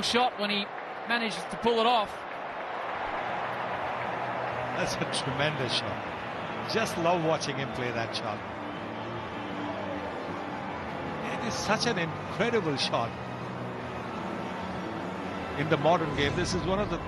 Shot when he manages to pull it off. That's a tremendous shot. Just love watching him play that shot. It is such an incredible shot. In the modern game, this is one of the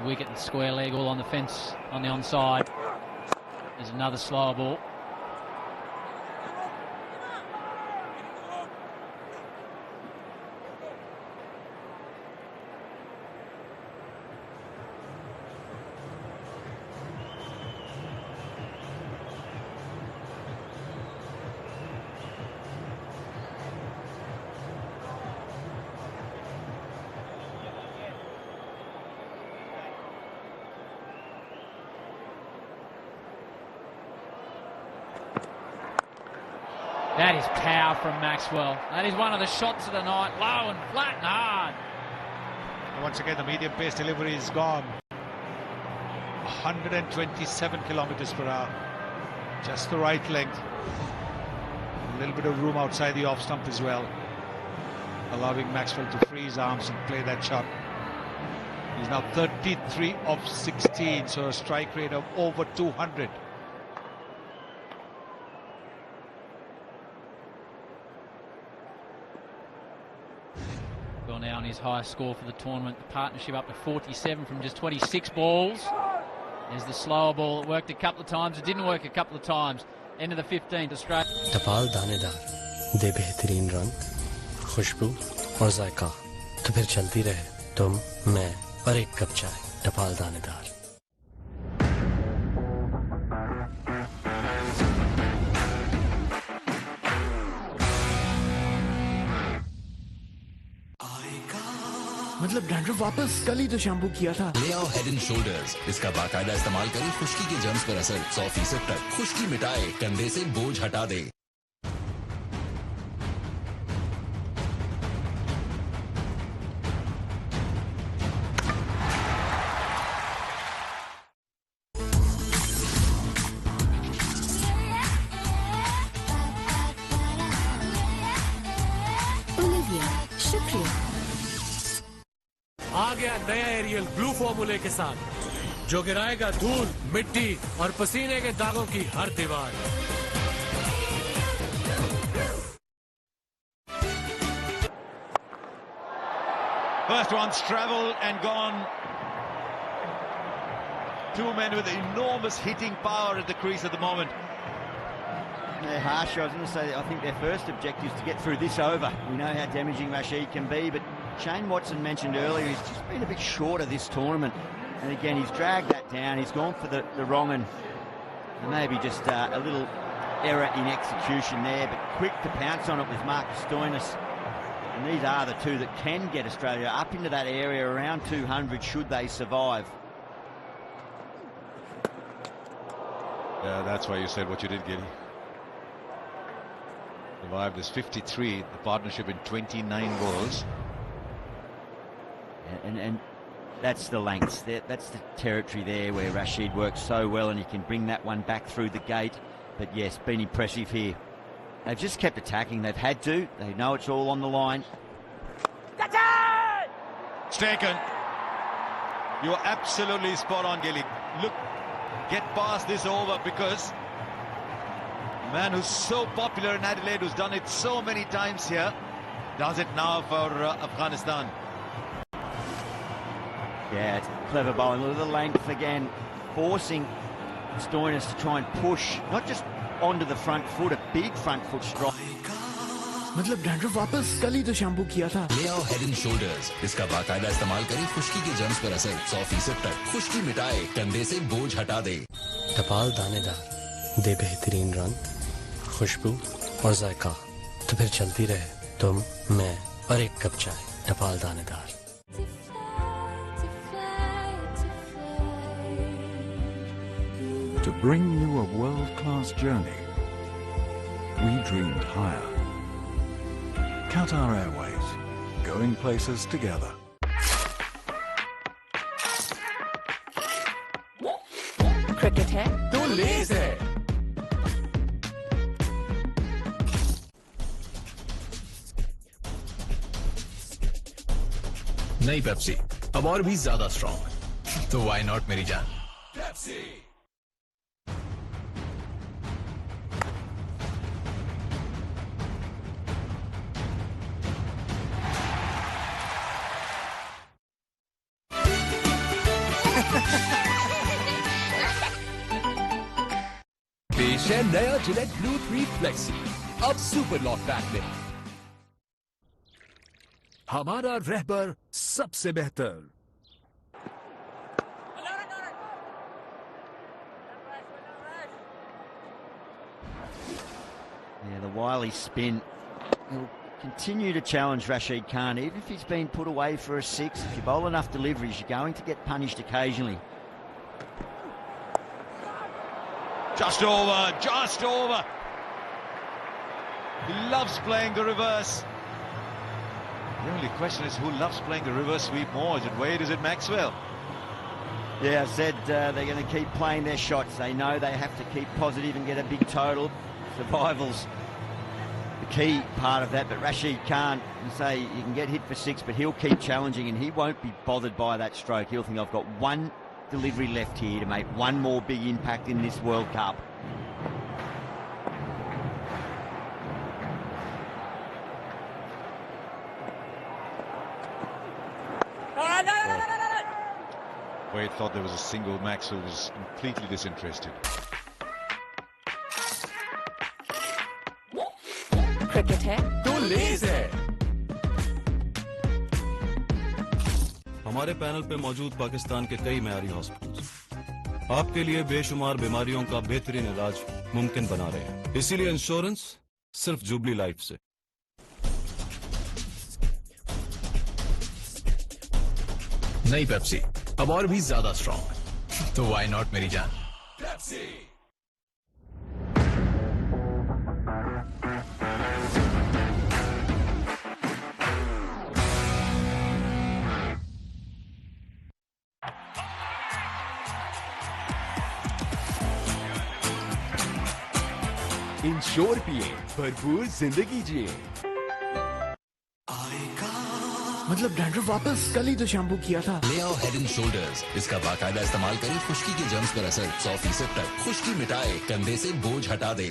Wicket and square leg all on the fence on the onside. There's another slower ball. That is power from Maxwell. That is one of the shots of the night. Low and flat and hard. And once again, the medium pace delivery is gone. 127 kilometers per hour. Just the right length. A little bit of room outside the off stump as well, allowing Maxwell to free his arms and play that shot. He's now 33 of 16, so a strike rate of over 200. Well, now on his highest score for the tournament, the partnership up to 47 from just 26 balls. There's the slower ball. It worked a couple of times. It didn't work a couple of times. End of the 15th, Australia. टपाल दानेदार दे बेहतरीन रंग, खुशबू और जायका, तो फिर चलती रहे तुम, मैं और एक कप चाय। टपाल दानेदार। मतलब डैंड्रफ वापस? कल ही तो शैम्पू किया था। ले आओ हेड एंड शोल्डर्स। इसका बाकायदा इस्तेमाल करें खुश्की के जर्म्स पर असर 100% तक। खुश्की मिटाए, कंधे से बोझ हटा दे। शुक्रिया। आ गया नया एरियल ब्लू फॉर्मूले के साथ, जो गिराएगा धूल, मिट्टी और पसीने के दागों की हर दीवार। First one's travelled and gone. Two men with enormous hitting power at the crease at the moment. They're harsh. I was going to say, I think their first objective is to get through this over. We know how damaging Rashid can be, but Shane Watson mentioned earlier he's just been a bit short of this tournament. And again, he's dragged that down. He's gone for the wrong and maybe just a little error in execution there, but quick to pounce on it with Marcus Stoinis. And these are the two that can get Australia up into that area around 200 should they survive. Yeah, that's why you said what you did, Gilly. Survived as 53, the partnership in 29 balls. And that's the lengths. That's the territory there where Rashid works so well and he can bring that one back through the gate. But yes, been impressive here. They've just kept attacking. They've had to. They know it's all on the line. That's it! Staken. You're absolutely spot on, Gilly. Look, get past this over because the man who's so popular in Adelaide, who's done it so many times here, does it now for Afghanistan. Yeah, it's clever bowling. Look at the length again, forcing Stoinis to try and push, not just onto the front foot, a big front foot strike. मतलब dandruff वापस? कल ही तो shampoo किया था। ले आओ head and shoulders. इसका बाकायदा इस्तेमाल करें खुश्की के जर्म्स पर असर 100% तक। खुश्की मिटाए, कंधे से बोझ हटा दे। टपाल दानेदार दे बेहतरीन रंग, खुशबू और जायका, तो फिर चलती रहे तुम, मैं और एक कप चाय। टपाल दानेदार। To bring you a world-class journey, we dreamed higher. Qatar Airways, going places together. Cricket है तो लेज है। नई पेप्सी अब और भी ज्यादा स्ट्रॉन्ग, तो व्हाई नॉट मेरी जान। पेप्सी। है नया जिलेट ब्लू 3 फ्लेक्सी, अब सुपर लॉक पैक में। हमारा रहबर सबसे बेहतर। Yeah, the wily spin. He'll continue to challenge Rashid Khan, even if he's been put away for a 6. If you bowl enough deliveries, you're going to get punished occasionally. Just over, just over. He loves playing the reverse. The only question is who loves playing the reverse sweep more? Is it Wade, is it Maxwell? Yeah, I said they're going to keep playing their shots. They know they have to keep positive and get a big total. Survival's the key part of that, but Rashid Khan, you say you can get hit for 6, but he'll keep challenging and he won't be bothered by that stroke. He'll think, I've got one delivery left here to make one more big impact in this World Cup. Wade thought there was a single. Maxwell was completely disinterested. Cricket है तो लेज है। हमारे panel पे मौजूद पाकिस्तान के कई मयारी hospitals आपके लिए बेशुमार बीमारियों का बेहतरीन इलाज मुमकिन बना रहे हैं। इसीलिए इंश्योरेंस सिर्फ जुबली लाइफ से। नई पेप्सी अब और भी ज्यादा स्ट्रॉन्ग, तो व्हाई नॉट मेरी जान। पेप्सी। इंश्योर पिए, भरपूर जिंदगी जिए। मतलब डैंड्रफ वापस? कल ही तो शैम्पू किया था। ले आओ हेड एंड शोल्डर्स, इसका बाकायदा इस्तेमाल करें, खुश्की के जर्म्स पर असर 100% तक, खुश्की मिटाए, कंधे से बोझ हटा दे।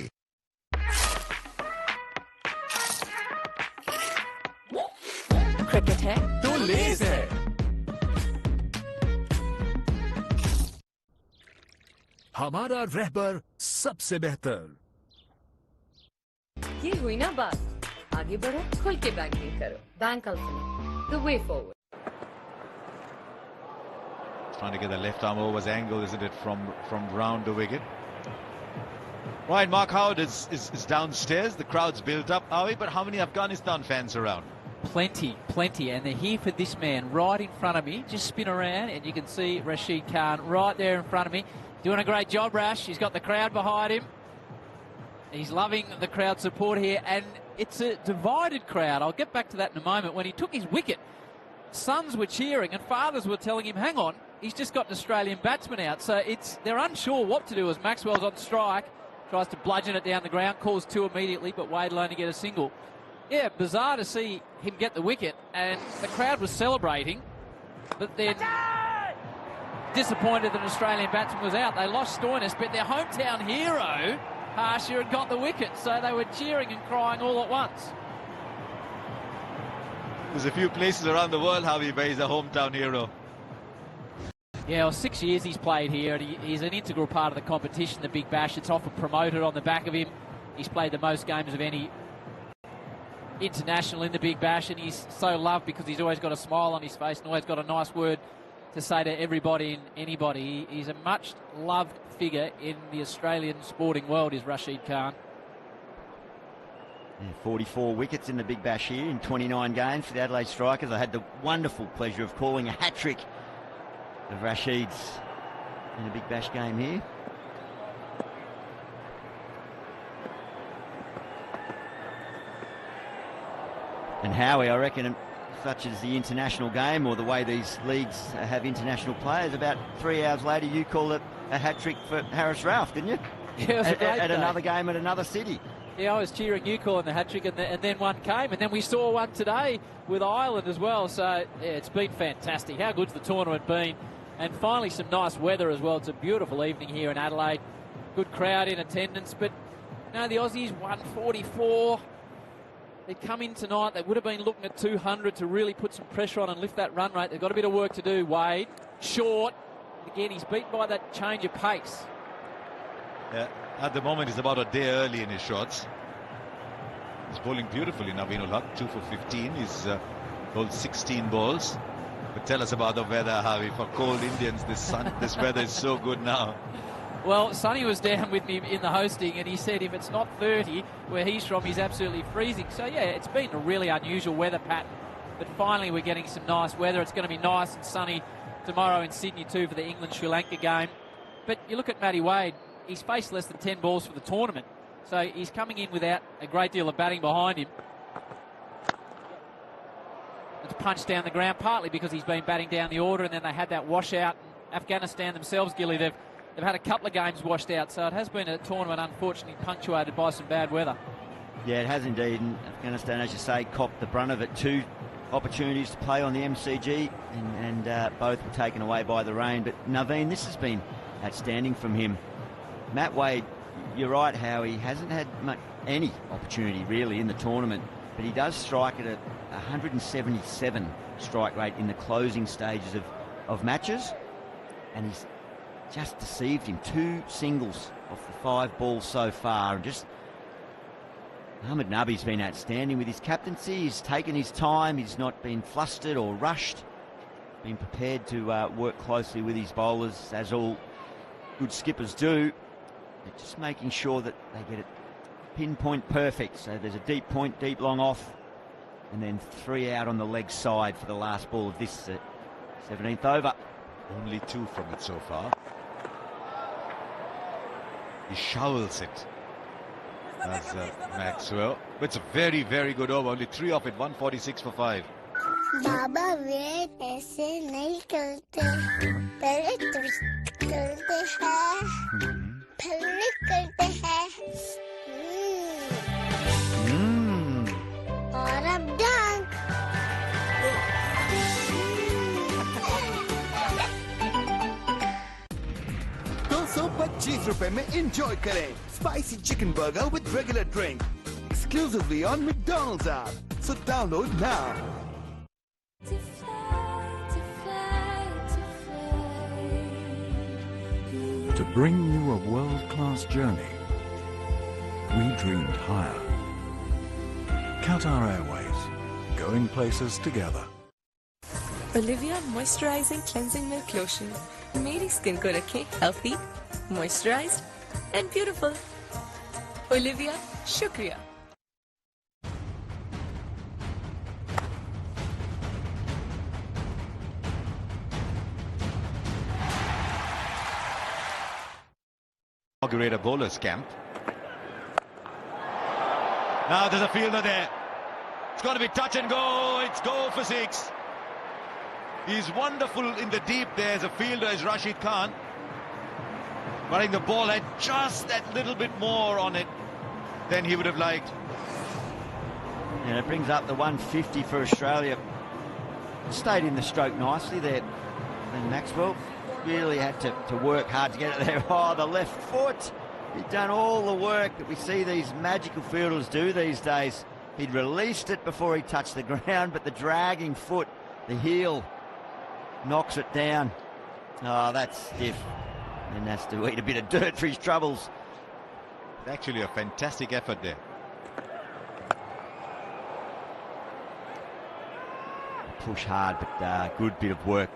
क्रिकेट है तो लेज है। हमारा रहबर सबसे बेहतर। ये हुई ना बात, आगे बढ़ो, खुल के बैंकिंग करो। Bank alpha, the way forward. Trying to get the left arm over's angle, isn't it, from round the wicket. Right, Mark Howard is downstairs. The crowd's built up, are we? But how many Afghanistan fans around? Plenty, and they're here for this man right in front of me. Just spin around and you can see Rashid Khan right there in front of me. Doing a great job, Rash. He's got the crowd behind him. He's loving the crowd support here, and it's a divided crowd. I'll get back to that in a moment. When he took his wicket, sons were cheering and fathers were telling him, hang on, he's just got an Australian batsman out. So they're unsure what to do as Maxwell's on strike, tries to bludgeon it down the ground, calls 2 immediately, but Wade will only get a single. Yeah, bizarre to see him get the wicket, and the crowd was celebrating, but then disappointed that an Australian batsman was out. They lost Stoinis, but their hometown hero, Harsha, had got the wicket, so they were cheering and crying all at once. There's a few places around the world, Harvey, where he's a hometown hero. Yeah, well, 6 years he's played here, and he's an integral part of the competition, the Big Bash. It's often promoted on the back of him. He's played the most games of any international in the Big Bash, and he's so loved because he's always got a smile on his face and always got a nice word to say to everybody and anybody. He's a much loved figure in the Australian sporting world, is Rashid Khan. Yeah, 44 wickets in the Big Bash here in 29 games for the Adelaide Strikers. I had the wonderful pleasure of calling a hat-trick of Rashid's in a Big Bash game here. And Howie, I reckon, such as the international game or the way these leagues have international players, about 3 hours later you call it a hat-trick for Harris Ralph, didn't you? Yeah, it was a great at day. Another game at another city. Yeah, I was cheering you calling the hat-trick, and then one came, and then we saw one today with Ireland as well. So, yeah, it's been fantastic. How good's the tournament been? And finally some nice weather as well. It's a beautiful evening here in Adelaide. Good crowd in attendance, but no, the Aussies 144. They'd come in tonight. They would have been looking at 200 to really put some pressure on and lift that run rate. They've got a bit of work to do. Wade, short. Again, he's beaten by that change of pace. Yeah, At the moment, he's about a day early in his shots. He's bowling beautifully, Naveen Ulhaq, 2 for 15. He's bowled 16 balls. But tell us about the weather, Harvey. For cold Indians, this weather is so good now. Well, Sonny was down with me in the hosting, and he said if it's not 30, where he's from, he's absolutely freezing. So, yeah, it's been a really unusual weather pattern. But finally, we're getting some nice weather. It's going to be nice and sunny tomorrow in Sydney, too, for the England-Sri Lanka game. But you look at Matty Wade, he's faced less than 10 balls for the tournament. So he's coming in without a great deal of batting behind him. It's punched down the ground, partly because he's been batting down the order, and then they had that washout. Afghanistan themselves, Gilly, they've had a couple of games washed out, so it has been a tournament unfortunately punctuated by some bad weather. Yeah, it has indeed, and Afghanistan, as you say, copped the brunt of it. 2 opportunities to play on the MCG, and both were taken away by the rain. But Naveen, this has been outstanding from him. Matt Wade, you're right, how he hasn't had any opportunity really in the tournament, but he does strike at a 177 strike rate in the closing stages of matches, and he's just deceived him. 2 singles off the 5 balls so far, and just Ahmed Nabi's been outstanding with his captaincy. He's taken his time, he's not been flustered or rushed, been prepared to work closely with his bowlers, as all good skippers do. They're just making sure that they get it pinpoint perfect. So there's a deep point, deep long off, and then 3 out on the leg side for the last ball of this 17th over. Only 2 from it so far. He showers it as Maxwell. But it's a very, very good over. Only 3 off it, 146 for 5. बाबा वे ऐसे नहीं करते, पहले करते हैं, फिर करते हैं, और अब डंक। 225 रुपए में एंजॉय करें spicy chicken burger with regular drink exclusively on McDonald's app. So download now. To bring you a world-class journey, we dreamed higher. Qatar Airways, going places together. Olivia Moisturizing Cleansing Milk Lotion. मेरी skin को रखें healthy, moisturized and beautiful. Olivia, शुक्रिया. Inaugurate a bowler's camp. Now there's a fielder there. It's got to be touch and go. It's goal for 6. He's wonderful in the deep there as a fielder, is Rashid Khan. But I think the ball had just that little bit more on it than he would have liked. And it brings up the 150 for Australia. Stayed in the stroke nicely there. And Maxwell really had to work hard to get it there. Oh, the left foot. He'd done all the work that we see these magical fielders do these days. He'd released it before he touched the ground, but the dragging foot, the heel, knocks it down. Oh, that's stiff. And has to eat a bit of dirt for his troubles. Actually a fantastic effort there. Push hard, but good bit of work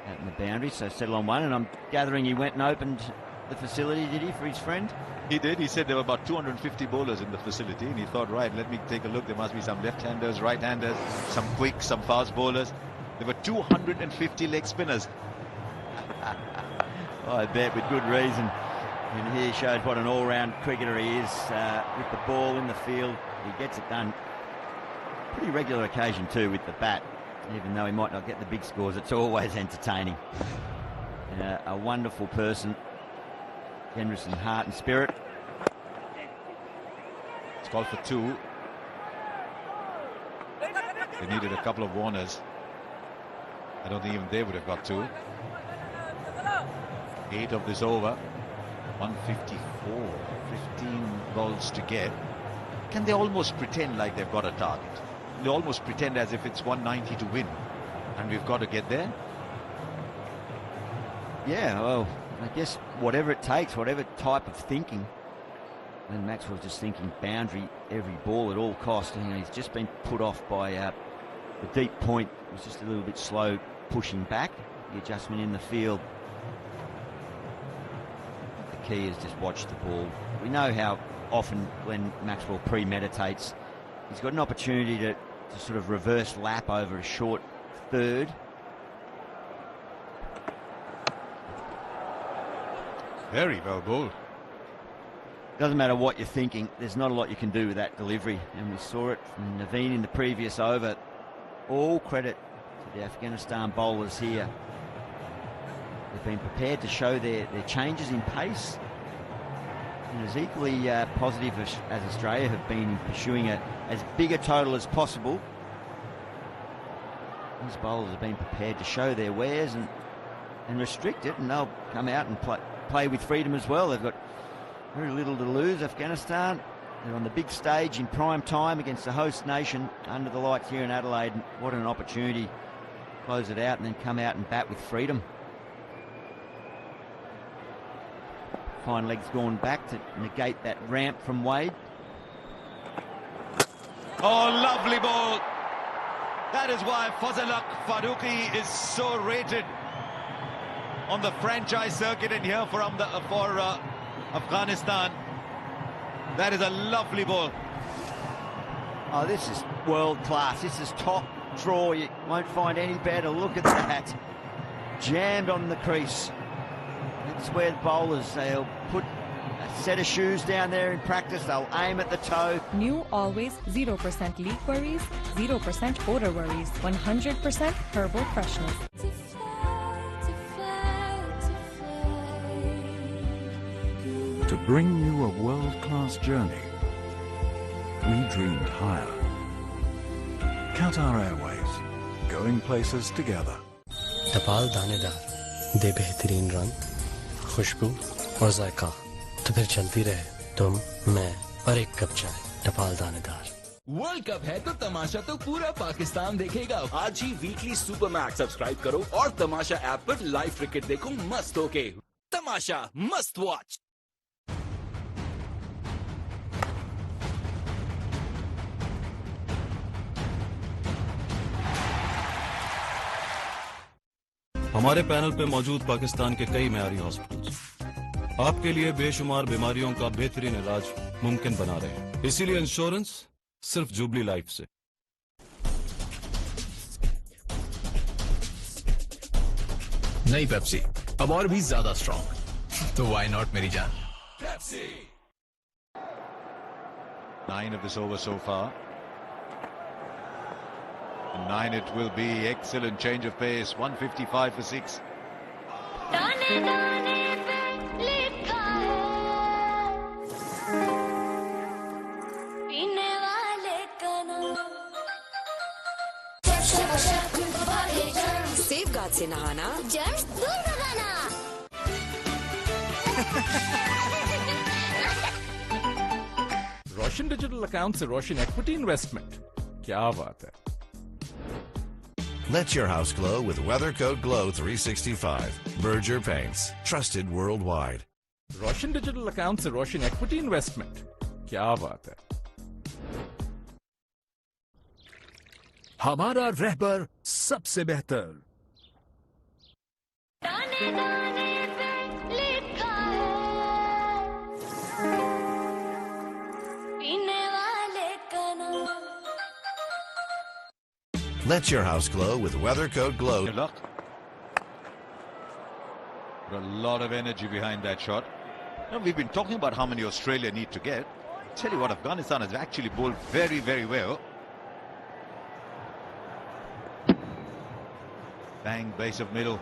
out in the boundary. So settle on 1, and I'm gathering he went and opened the facility, did he, for his friend? He did. He said there were about 250 bowlers in the facility, and he thought, right, let me take a look. There must be some left-handers, right-handers, some quick, some fast bowlers. There were 250 leg spinners. I bet, with good reason. And here shows what an all-round cricketer he is. With the ball in the field, he gets it done. Pretty regular occasion too with the bat. Even though he might not get the big scores, it's always entertaining. A wonderful person. Generous in heart and spirit. It's called for 2. They needed a couple of warners. I don't think even they would have got 2. 8 of this over. 154. 15 balls to get. Can they almost pretend like they've got a target? They almost pretend as if it's 190 to win, and we've got to get there. Yeah, well, I guess whatever it takes, whatever type of thinking And Maxwell's just thinking boundary every ball at all cost. And he's just been put off by the deep point. He was just a little bit slow pushing back. The adjustment in the field. The key is just watch the ball. We know how often when Maxwell premeditates, he's got an opportunity to sort of reverse lap over a short third. Very well bowled. Doesn't matter what you're thinking, there's not a lot you can do with that delivery. And we saw it from Naveen in the previous over. All credit to the Afghanistan bowlers here. They've been prepared to show their changes in pace. And as equally positive as Australia have been in pursuing as big a total as possible, these bowlers have been prepared to show their wares and restrict it, and they'll come out and play with freedom as well. They've got very little to lose, Afghanistan. They're on the big stage in prime time against the host nation under the lights here in Adelaide. And what an opportunity to close it out and then come out and bat with freedom. Fine legs gone back to negate that ramp from Wade. Oh, lovely ball. That is why Fazalak Farooqi is so rated on the franchise circuit in here for Afghanistan. That is a lovely ball. Oh, this is world class. This is top draw. You won't find any better. Look at that. Jammed on the crease. That's where the bowlers, they'll put a set of shoes down there in practice. They'll aim at the toe. New Always 0% leak worries, 0% odor worries, 100% herbal freshness. To bring you a world-class journey, we dreamed higher. Qatar Airways, going places together. टपाल दानेदार, दे बेहतरीन रंग, खुशबू और जायका, तो फिर चलती रहे तुम, मैं और एक कप चाय. टपाल दानेदार. वर्ल्ड कप है तो तमाशा तो पूरा पाकिस्तान देखेगा. आज ही वीकली सुपर मैक्स सब्सक्राइब करो और तमाशा ऐप पर लाइव क्रिकेट देखो मस्त होके. तमाशा मस्त वॉच. हमारे पैनल पे मौजूद पाकिस्तान के कई मयारी हॉस्पिटल्स आपके लिए बेशुमार बीमारियों का बेहतरीन इलाज मुमकिन बना रहे हैं. इसीलिए इंश्योरेंस सिर्फ जुबली लाइफ से. नई पेप्सी अब और भी ज्यादा स्ट्रॉन्ग, तो व्हाई नॉट मेरी जान. Pepsi. 9 of this over so far. 9 it will be. Excellent change of pace. 155 for 6. Safeguard से नहाना, जर्म्स दूर भगाना. रोशन डिजिटल अकाउंट से रोशन इक्विटी इन्वेस्टमेंट. क्या बात है. Let your house glow with WeatherCoat Glow 365. Berger Paints. Trusted worldwide. Roshan digital account से रोशन equity investment. क्या बात है. हमारा रहबर सबसे बेहतर. Let your house glow with WeatherCoat Glow. Good luck. A lot of energy behind that shot. Now, we've been talking about how many Australia need to get. Tell you what, Afghanistan has actually bowled very, very well. Bang, base of middle.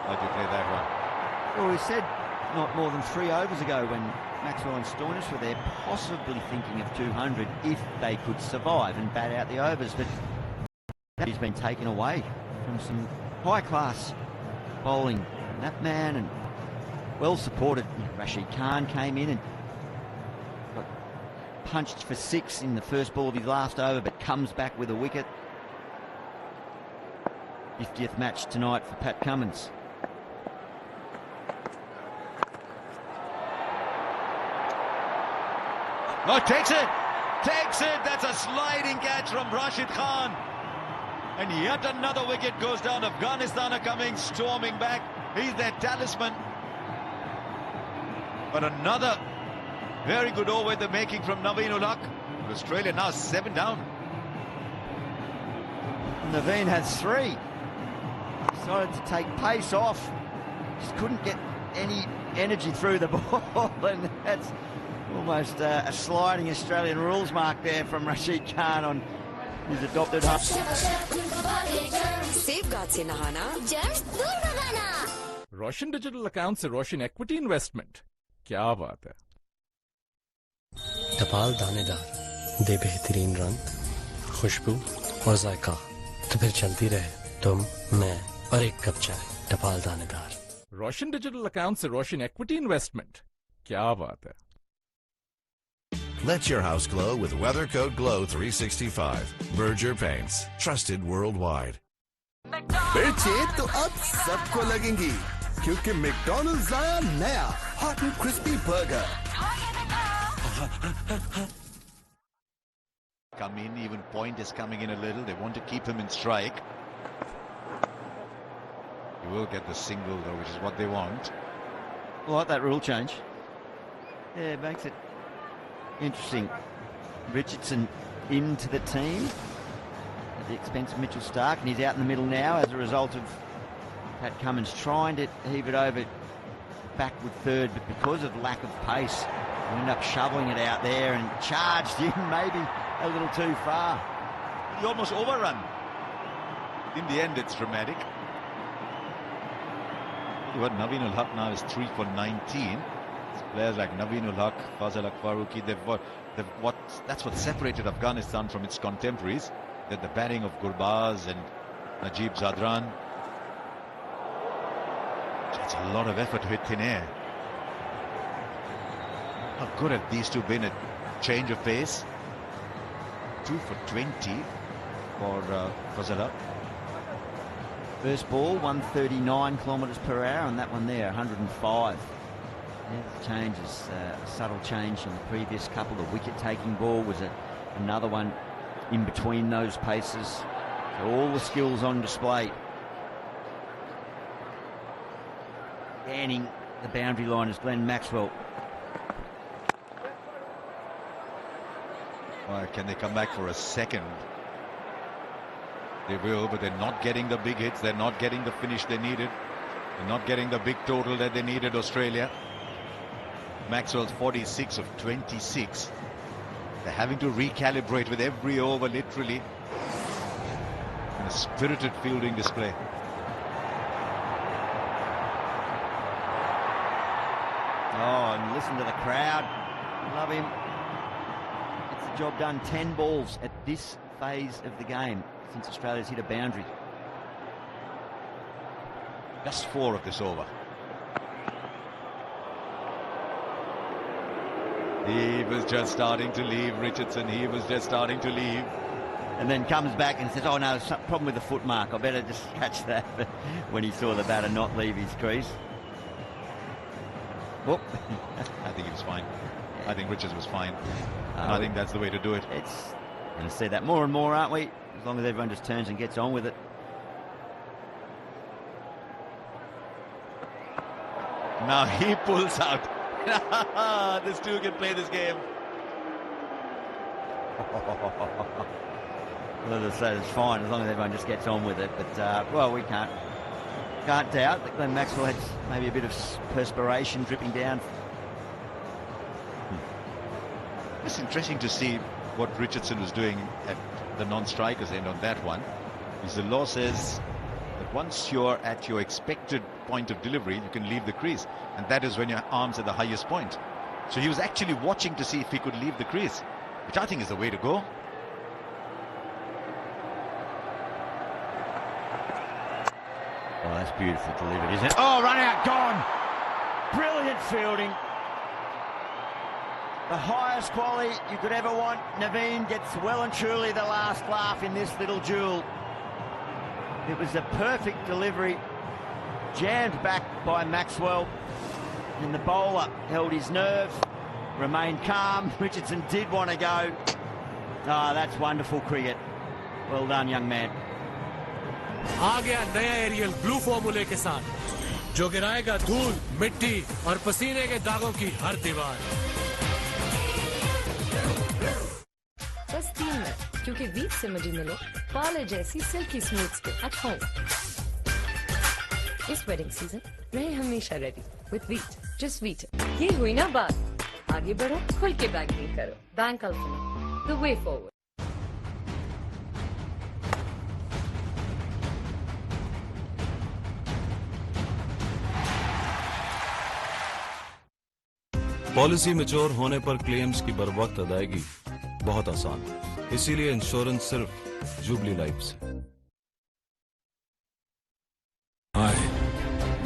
How'd you play that one? Well, we said not more than 3 overs ago when Maxwell and Stoinis were there, possibly thinking of 200 if they could survive and bat out the overs, but that has been taken away from some high-class bowling. That man, and well supported. Rashid Khan came in and got punched for 6 in the first ball of his last over, but comes back with a wicket. 50th match tonight for Pat Cummins. Oh, takes it! Takes it! That's a sliding catch from Rashid Khan. And yet another wicket goes down. Afghanistan are coming, storming back. He's their talisman. But another very good over the making from Naveen-ul-Haq. Australia now 7 down. Naveen has 3. Decided to take pace off. Just couldn't get any energy through the ball. And that's almost a sliding Australian rules mark there from Rashid Khan on his adopted half. Safeguard से नहाना, germs दूर भगाना. रोशन digital account से रोशन equity investment. क्या बात है. टपाल दानेदार, दे बेहतरीन रंग, खुशबू और जायका. तो फिर चलती रहे तुम, मैं और एक कप चाय. टपाल दानेदार. रोशन डिजिटल अकाउंट से रोशन इक्विटी इन्वेस्टमेंट. क्या बात है. Let your house glow with WeatherCoat Glow 365. Berger Paints. Trusted worldwide. मिर्चें तो अब सबको लगेंगी क्योंकि मैकडॉनल्ड्स लाया नया hot and crispy burger. Come in, even Point is coming in a little. They want to keep him in strike. He will get the single though, which is what they want. I like that rule change. Yeah, it makes it interesting. Richardson into the team at the expense of Mitchell Starc, and he's out in the middle now as a result of Pat Cummins trying to heave it over backward third, but because of lack of pace, he ended up shoveling it out there and charged in maybe a little too far. He almost overrun. In the end, it's dramatic. What Naveen-ul-Haq now is 3 for 19. Players like Naveen-ul-Haq, Fazal Faruqi, that's what separated Afghanistan from its contemporaries. That the batting of Gurbaz and Najib Zadran. It's a lot of effort to hit thin air. How good have these two been at change of pace? 2 for 20 for Fazal. First ball, 139 kilometres per hour, and that one there, 105. Yeah, the changes, a subtle change from the previous couple. The wicket-taking ball was another one in between those paces. So all the skills on display. Scanning the boundary line is Glenn Maxwell. Well, can they come back for a second? They will, but they're not getting the big hits. They're not getting the finish they needed. They're not getting the big total that they needed, Australia. Maxwell's 46 of 26. They're having to recalibrate with every over, literally. And a spirited fielding display. Oh, and listen to the crowd. Love him. Gets the job done. 10 balls at this phase of the game since Australia's hit a boundary. Just 4 of this over. He was just starting to leave, Richardson. He was just starting to leave. And then comes back and says, oh no, there's some problem with the foot mark. I better just catch that. When he saw the batter not leave his crease. Whoop. I think he was fine. I think Richards was fine. And I think that's the way to do it. We're going to see that more and more, aren't we? As long as everyone just turns and gets on with it. Now he pulls out. This two can play this game. Well, as I say, it's fine as long as everyone just gets on with it. But, well, we can't doubt that Glenn Maxwell had maybe a bit of perspiration dripping down. It's interesting to see what Richardson was doing at the non-strikers end on that one. Because the law says that once you're at your expected point of delivery, you can leave the crease. And that is when your arm's at the highest point. So he was actually watching to see if he could leave the crease, which I think is the way to go. Oh, that's beautifully delivered, isn't it? Oh, run out, gone! Brilliant fielding. The highest quality you could ever want. Naveen gets well and truly the last laugh in this little duel. It was a perfect delivery, jammed back by Maxwell, and the bowler held his nerve, remained calm. Richardson did want to go. Ah, that's wonderful cricket. Well done, young man. आ गया नया aerial blue फॉर्मूले के साथ जो गिराएगा धूल, मिट्टी और पसीने के दागों की हर दीवार। बस 3 मिनट, क्योंकि वीट से मजी मिलो पार्ले जैसी silkie smooth skin at home. इस वेडिंग सीजन रहे हमेशा ready with wheat, just wheat. ये हुई ना बात, आगे बढ़ो, खुल के बैंकिंग करो। Bank alpha, the way forward. Policy mature होने पर क्लेम्स की बरवक्त अदायगी बहुत आसान है, इसीलिए इंश्योरेंस सिर्फ जुबली लाइफ से। आए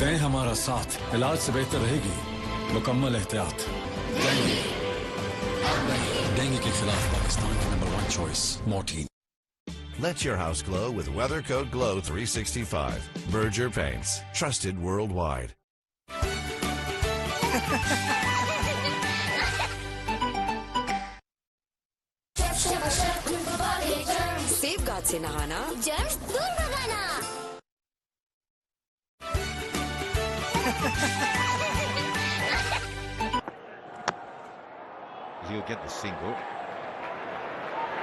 दें हमारा साथ, इलाज से बेहतर रहेगी मुकम्मल एहतियात। डेंगू के खिलाफ पाकिस्तान की number 1 choice Mortein. Let your house glow with WeatherCoat Glow 365. Berger Paints, trusted worldwide. Safeguard से नहाना, जर्म्स दूर भगाना। He'll get the single.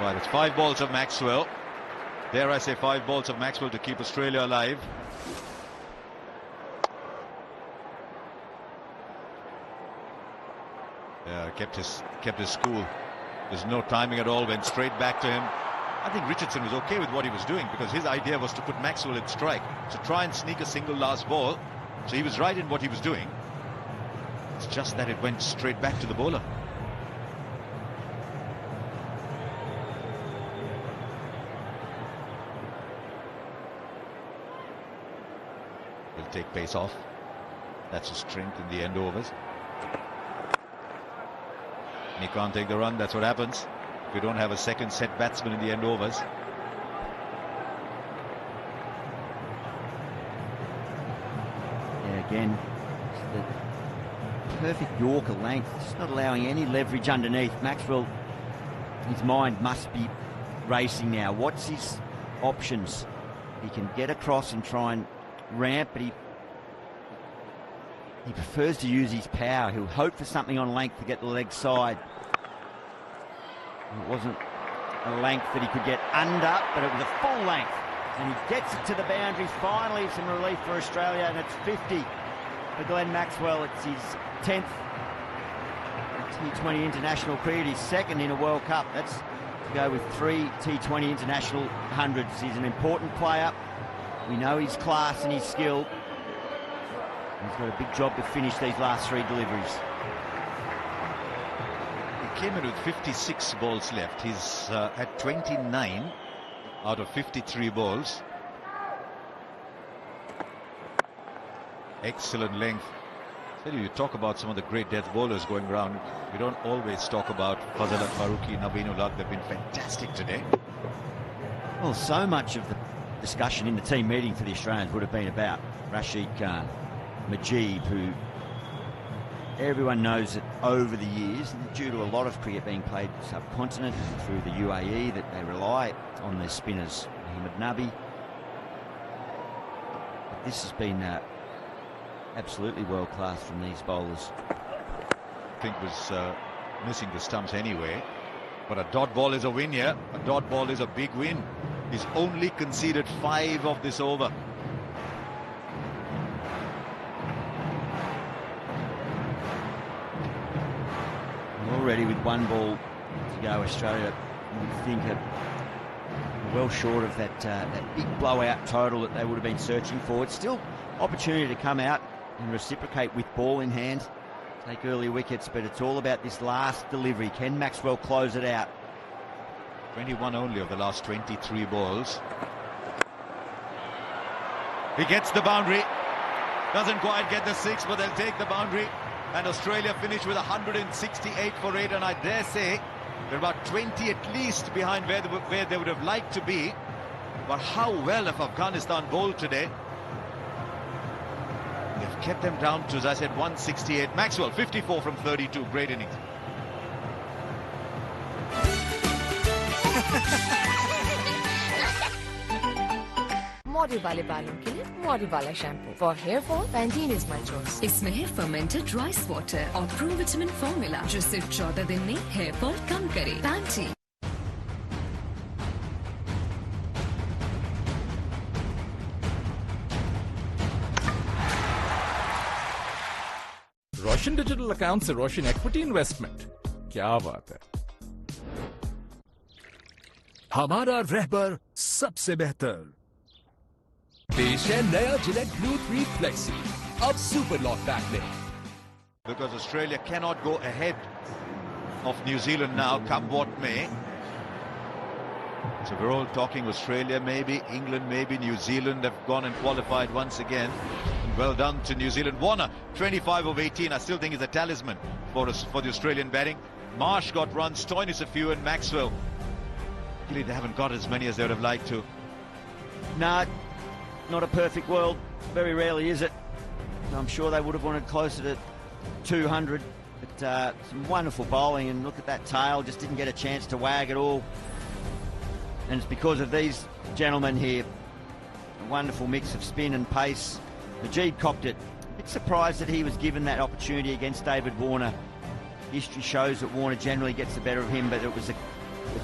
Right, it's 5 balls of Maxwell. Dare I say 5 balls of Maxwell to keep Australia alive. Yeah, kept his cool. There's no timing at all, went straight back to him. I think Richardson was okay with what he was doing because his idea was to put Maxwell in strike, to try and sneak a single last ball. So he was right in what he was doing. It's just that it went straight back to the bowler. He'll take pace off. That's his strength in the end overs. And he can't take the run. That's what happens if you don't have a second set batsman in the end overs. Yeah, again, the perfect Yorker length, just not allowing any leverage underneath. Maxwell, his mind must be racing now. What's his options? He can get across and try and ramp, but he prefers to use his power. He'll hope for something on length to get the leg side. It wasn't a length that he could get under, but it was a full length. And he gets it to the boundary. Finally, some relief for Australia, and it's 50 for Glenn Maxwell. It's his 10th T20 international cricket, his second in a World Cup. That's to go with 3 T20 international hundreds. He's an important player. We know his class and his skill. He's got a big job to finish these last 3 deliveries. He came in with 56 balls left. He's at 29 out of 53 balls. Excellent length. You talk about some of the great death bowlers going around. We don't always talk about Fazal Al-Faruqi, Nabeen-ul-Haq. They've been fantastic today. Well, so much of the discussion in the team meeting for the Australians would have been about Rashid Khan, Mujeeb, who everyone knows that over the years, and due to a lot of cricket being played subcontinent and through the UAE, that they rely on their spinners, Mohammad Nabi. But this has been absolutely world class from these bowlers. I think was missing the stumps anyway. But a dot ball is a win here. A dot ball is a big win. He's only conceded 5 of this over. Already with 1 ball to go, Australia, you would think well short of that big blowout total that they would have been searching for. It's still opportunity to come out and reciprocate with ball in hand, take early wickets, but it's all about this last delivery. Can Maxwell close it out? 21 only of the last 23 balls. He gets the boundary. Doesn't quite get the 6, but they'll take the boundary. And Australia finish with 168 for 8, and I dare say they're about 20 at least behind where they would have liked to be. But how well have Afghanistan bowled today? They've kept them down to, as I said, 168. Maxwell, 54 from 32. Great innings. Model वाले बालों के लिए model वाला shampoo for hair fall Pantene is my choice. इसमें है fermented rice water और pro vitamin formula जो सिर्फ 14 दिन में हेयर फॉल कम करे। पैंटीन। रोशन डिजिटल अकाउंट से रोशन इक्विटी इन्वेस्टमेंट, क्या बात है। हमारा रहबर सबसे बेहतर। पेश है नया जिलेट ब्लू 3 फ्लेक्सी, अब सुपर लॉक बैक में। Because Australia cannot go ahead of New Zealand now, come what may. So we're all talking Australia maybe, England maybe, New Zealand have gone and qualified once again. And well done to New Zealand. Warner, 25 of 18, I still think is a talisman for the Australian batting. Marsh got runs, Stoinis a few, and Maxwell. Really, they haven't got as many as they would have liked to. Nah, not a perfect world. Very rarely is it. I'm sure they would have wanted closer to 200. But some wonderful bowling, and look at that tail, just didn't get a chance to wag at all. And it's because of these gentlemen here. A wonderful mix of spin and pace. Najeeb copped it. A bit surprised that he was given that opportunity against David Warner. History shows that Warner generally gets the better of him, but it was the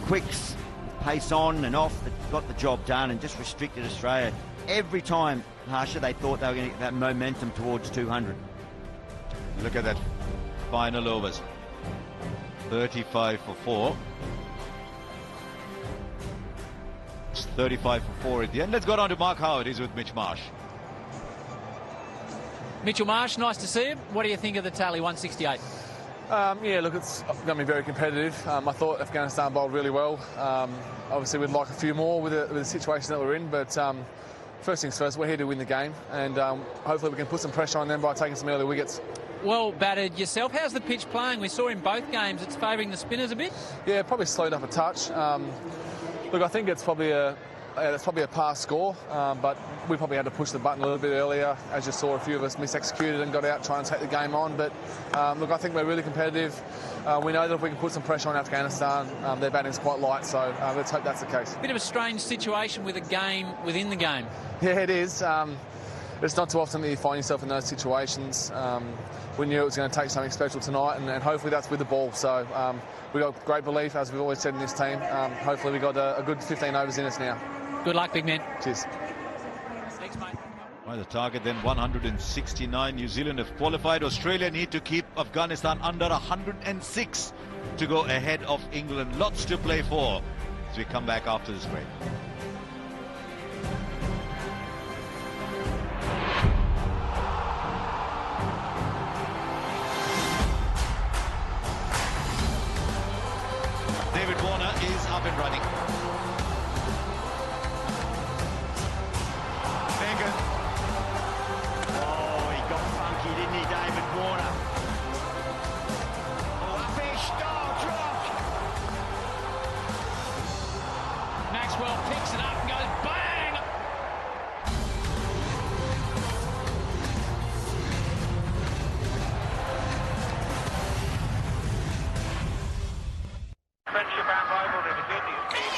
quicks, pace on and off that got the job done and just restricted Australia. Every time, Harsha, they thought they were going to get that momentum towards 200. Look at that final overs. 35 for 4. It's 35 for 4 at the end. Let's go down to Mark Howard. He's with Mitch Marsh. Mitchell Marsh, nice to see him. What do you think of the tally, 168? Yeah, look, it's going to be very competitive. I thought Afghanistan bowled really well. Obviously, we'd like a few more with the situation that we're in, but first things first, we're here to win the game, and hopefully we can put some pressure on them by taking some early wickets. Well batted yourself. How's the pitch playing? We saw in both games it's favouring the spinners a bit. Yeah, probably slowed up a touch. Look, I think it's probably a pass score, but we probably had to push the button a little bit earlier. As you saw, a few of us misexecuted and got out trying to take the game on. But look, I think we're really competitive. We know that if we can put some pressure on Afghanistan, their batting's quite light, so let's hope that's the case. Bit of a strange situation with a game within the game. Yeah, it is. It's not too often that you find yourself in those situations. We knew it was going to take something special tonight, and hopefully that's with the ball. So we've got great belief, as we've always said in this team. Hopefully we've got a good 15 overs in us now. Good luck, big man. Cheers. Thanks, mate. Well, the target then 169. New Zealand have qualified. Australia need to keep Afghanistan under 106 to go ahead of England. Lots to play for as we come back after this break. David Warner is up and running. Oh, he got funky, didn't he, David Warner? Oh, upish, dropped. Maxwell picks it up and goes bang! Friendship and rivalry between these teams.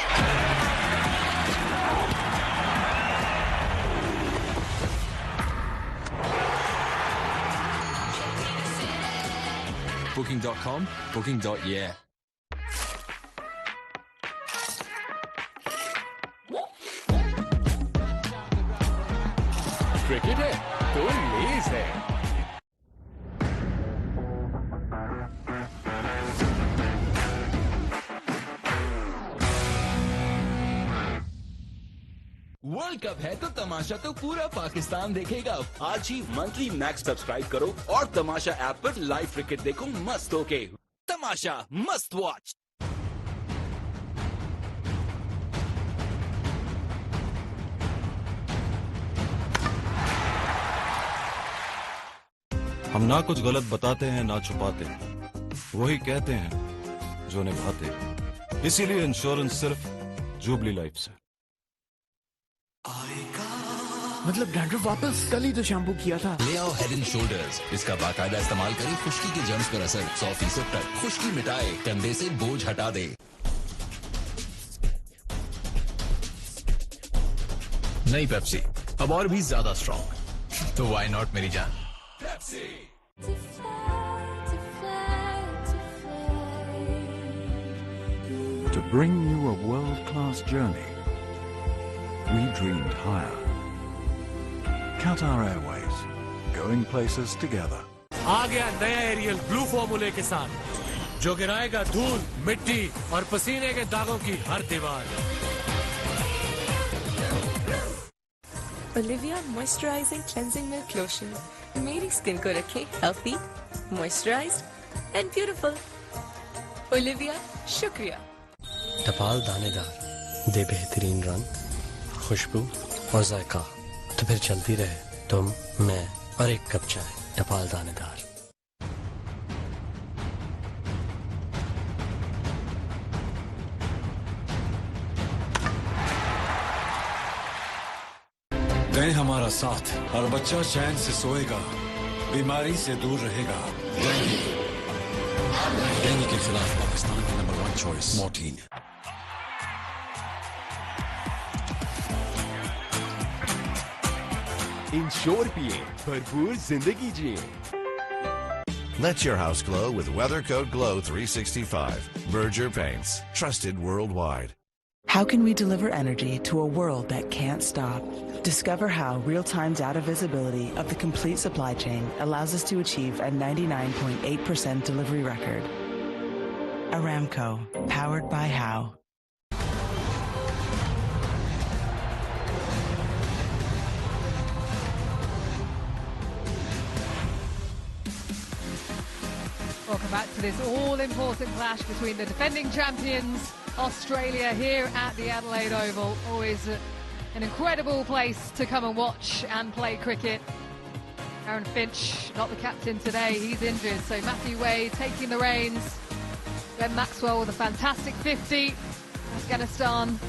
Booking.com, booking.yeah. Cricket है तो लेज है। World cup है तो तमाशा तो पूरा पाकिस्तान देखेगा। आज ही monthly max subscribe करो और तमाशा ऐप पर लाइव क्रिकेट देखो मस्त होके। तमाशा मस्त वॉच। हम ना कुछ गलत बताते हैं ना छुपाते, वही कहते हैं जो निभाते। इसीलिए इंश्योरेंस सिर्फ जुबली लाइफ से। मतलब डैंड्रफ वापस? कल ही तो शैम्पू किया था। ले आओ हेड एंड शोल्डर्स। इसका बाकायदा इस्तेमाल करें, खुश्की के जर्म्स पर असर 100% तक। खुश्की मिटाए, कंधे से बोझ हटा दे। नई पेप्सी अब और भी ज्यादा स्ट्रॉन्ग, तो व्हाई नॉट मेरी जान। To bring you a world-class journey, we dreamed higher. Qatar Airways, going places together. आ गया नया एरियल ब्लू फॉर्मूले के साथ, जो गिराएगा धूल, मिट्टी और पसीने के दागों की हर दीवार। Olivia moisturising cleansing milk lotion मेरी स्किन को रखे healthy, moisturised and beautiful. Olivia, शुक्रिया। टपाल दानेदार, दे बेहतरीन रंग, खुशबू और जायका, तो फिर चलती रहे तुम, मैं और एक कप चाय। टपाल दानेदार। दें हमारा साथ और बच्चा चैन से सोएगा, बीमारी से दूर रहेगा। डेंगू के खिलाफ पाकिस्तान की नंबर 1 चॉइस मोर्टीन। इंश्योर पिए, भरपूर जिंदगी जिए। Let your house glow with Weather Code Glow 365. Berger Paints, trusted worldwide. How can we deliver energy to a world that can't stop? Discover how real-time data visibility of the complete supply chain allows us to achieve a 99.8% delivery record. Aramco, powered by How. Welcome back to this all-important clash between the defending champions, Australia, here at the Adelaide Oval. Always an incredible place to come and watch and play cricket. Aaron Finch, not the captain today, he's injured, so Matthew Wade taking the reins. Glenn Maxwell with a fantastic 50. Afghanistan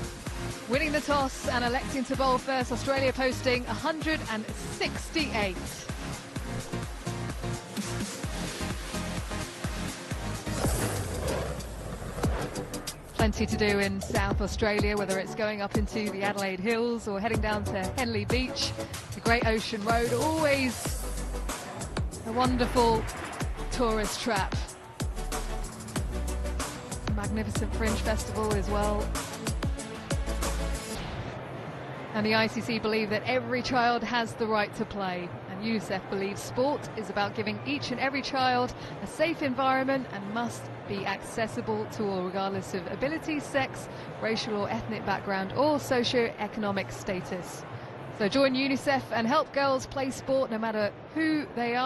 winning the toss and electing to bowl first. Australia posting 168. Plenty to do in South Australia, whether it's going up into the Adelaide Hills or heading down to Henley Beach. The Great Ocean Road, always a wonderful tourist trap. Magnificent Fringe Festival as well. And the ICC believe that every child has the right to play. And UNICEF believes sport is about giving each and every child a safe environment and must be accessible to all, regardless of ability, sex, racial or ethnic background or socio-economic status. So join UNICEF and help girls play sport no matter who they are.